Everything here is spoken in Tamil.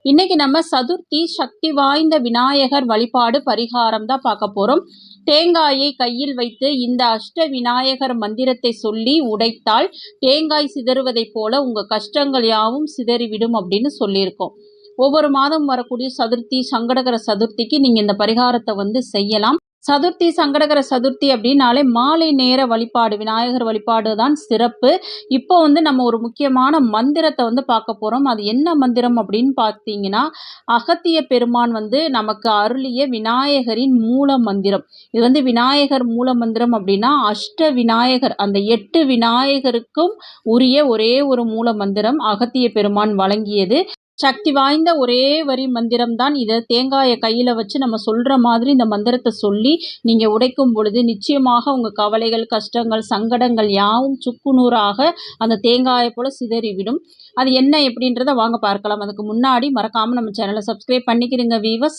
இன்னைக்கு நம்ம சதுர்த்தி சக்தி வாய்ந்த விநாயகர் வழிபாடு பரிகாரம் தான் பார்க்க போறோம். தேங்காயை கையில் வைத்து இந்த அஷ்ட விநாயகர் மந்திரத்தை சொல்லி உடைத்தால் தேங்காய் சிதறுவதைப் போல உங்க கஷ்டங்கள் யாவும் சிதறிவிடும் அப்படின்னு சொல்லியிருக்கோம். ஒவ்வொரு மாதம் வரக்கூடிய சதுர்த்தி சங்கடகர சதுர்த்திக்கு நீங்க இந்த பரிகாரத்தை செய்யலாம். சதுர்த்தி சங்கடகர சதுர்த்தி அப்படின்னாலே மாலை நேர வழிபாடு, விநாயகர் வழிபாடு தான் சிறப்பு. இப்போ நம்ம ஒரு முக்கியமான மந்திரத்தை பார்க்க போறோம். அது என்ன மந்திரம் அப்படின்னு பார்த்தீங்கன்னா, அகத்திய பெருமான் நமக்கு அருளிய விநாயகரின் மூல மந்திரம். இது விநாயகர் மூல மந்திரம் அப்படின்னா அஷ்ட விநாயகர், அந்த 8 விநாயகருக்கும் உரிய ஒரே ஒரு மூல மந்திரம் அகத்திய பெருமான் வழங்கியது. சக்தி வாய்ந்த ஒரே வரி மந்திரம் தான். இதை தேங்காயை கையில் வச்சு நம்ம சொல்கிற மாதிரி இந்த மந்திரத்தை சொல்லி நீங்கள் உடைக்கும் பொழுது நிச்சயமாக உங்கள் கவலைகள், கஷ்டங்கள், சங்கடங்கள் யாவும் சுக்குநூறாக அந்த தேங்காயை போல் சிதறிவிடும். அது என்ன எப்படின்றத வாங்க பார்க்கலாம். அதுக்கு முன்னாடி மறக்காமல் நம்ம சேனலை சப்ஸ்கிரைப் பண்ணிக்கிறீங்க வீவர்ஸ்.